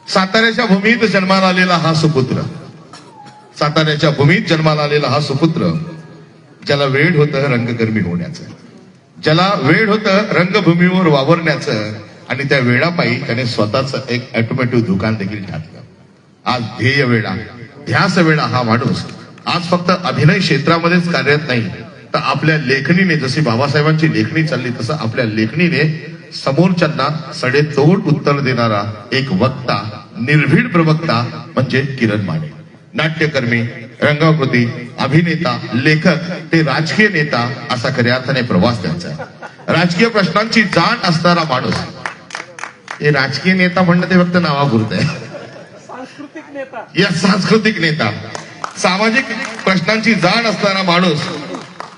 साताऱ्याच्या भूमीत जन्माला आलेला हा सुपुत्र, साताऱ्याच्या भूमीत जन्माला आलेला हा सुपुत्र, ज्याला वेळ होतं रंगकर्मी होण्याचं, ज्याला वेळ होतं रंगभूमीवर वावरण्याचं, आणि त्या वेळापायी त्याने स्वतःच एक ऑटोमॅटिक दुकान देखील टाकलं. आज ध्येय वेळा, ध्यास वेळा हा माणूस आज फक्त अभिनय क्षेत्रामध्येच कार्यरत नाही, तर आपल्या लेखणीने, जशी बाबासाहेबांची लेखणी चालली तसं आपल्या लेखणीने समोरच्यांना सडेतोड उत्तर देणारा एक वक्ता, निर्भीड प्रवक्ता म्हणजे किरण माने. नाट्यकर्मी, रंगकृती, अभिनेता, लेखक ते राजकीय नेता असा खऱ्या अर्थाने प्रवास त्यांचा आहे. राजकीय प्रश्नांची जाण असणारा माणूस. हे राजकीय नेता म्हणणं ते फक्त नावापुरतं आहे. सांस्कृतिक नेता, या सांस्कृतिक नेता, सामाजिक प्रश्नांची जाण असणारा माणूस.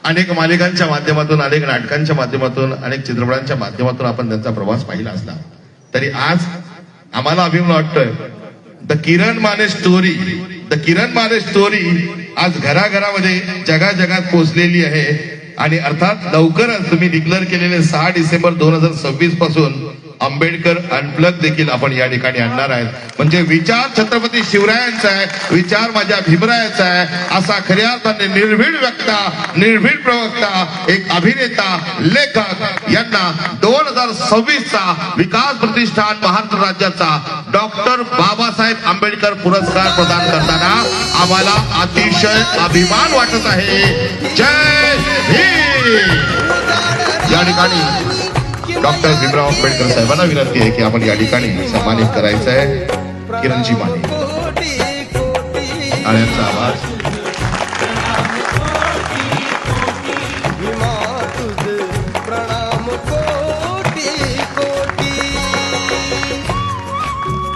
अनेक मालिकांच्या माध्यमातून, अनेक नाटकांच्या माध्यमातून, अनेक चित्रपटांच्या माध्यमातून आपण त्यांचा प्रवास पाहिला असला तरी आज आम्हाला अभिमान वाटतोय the Kiran Mane story, the Kiran Mane story आज घराघरामध्ये जगाजगात पोहोचलेली आहे. आणि अर्थात लवकरच तुम्ही डिक्लेअर केलेले 6 डिसेंबर 2026 पासून आंबेडकर अनप्लग देखील आपण या ठिकाणी आणणार आहेत. म्हणजे विचार छत्रपती शिवरायांचा आहे, विचार माझ्या भीमरायाचा आहे, असा खऱ्या अर्थाने निर्भीड वक्ता, निर्भीड प्रवक्ता, एक अभिनेता, लेखक यांना 2026चा विकास प्रतिष्ठान महाराष्ट्र राज्याचा डॉक्टर बाबासाहेब आंबेडकर पुरस्कार प्रदान करताना आम्हाला अतिशय अभिमान वाटत आहे. जय भीम. या ठिकाणी डॉक्टर भीमराव आंबेडकर साहेबांना विनंती आहे की आपण या ठिकाणी सन्मानित करायचं आहे किरणजी माने. टाळ्यांचा आवाज.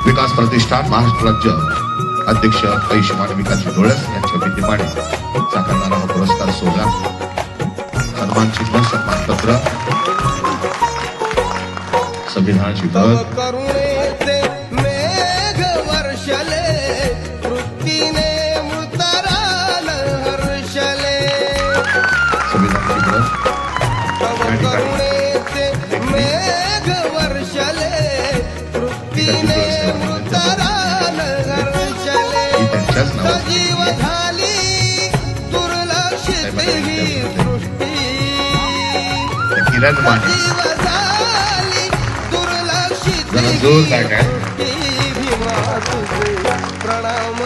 विकास प्रतिष्ठान महाराष्ट्र राज्य अध्यक्ष पैशमान विकास डोळस यांच्या विद्यमाने साकारणारा हा पुरस्कार सोहळा, सन्मान चिन्ह, सन्मानपत्र, संविधानाची पद, करुणेचे मेघ वर्षले, वृत्तीने मृतराल हर्षले. संविधानाची पद, करुणेचे मेघ वर्षले, वृत्तीने मृतराल हर्षले. त्यांच्याच नावात सजीव झाली दुर्लक्षित ही सृष्टी. किरण माने दुर्लक्षित जरा जोर काय भीमा तुझे प्रणाम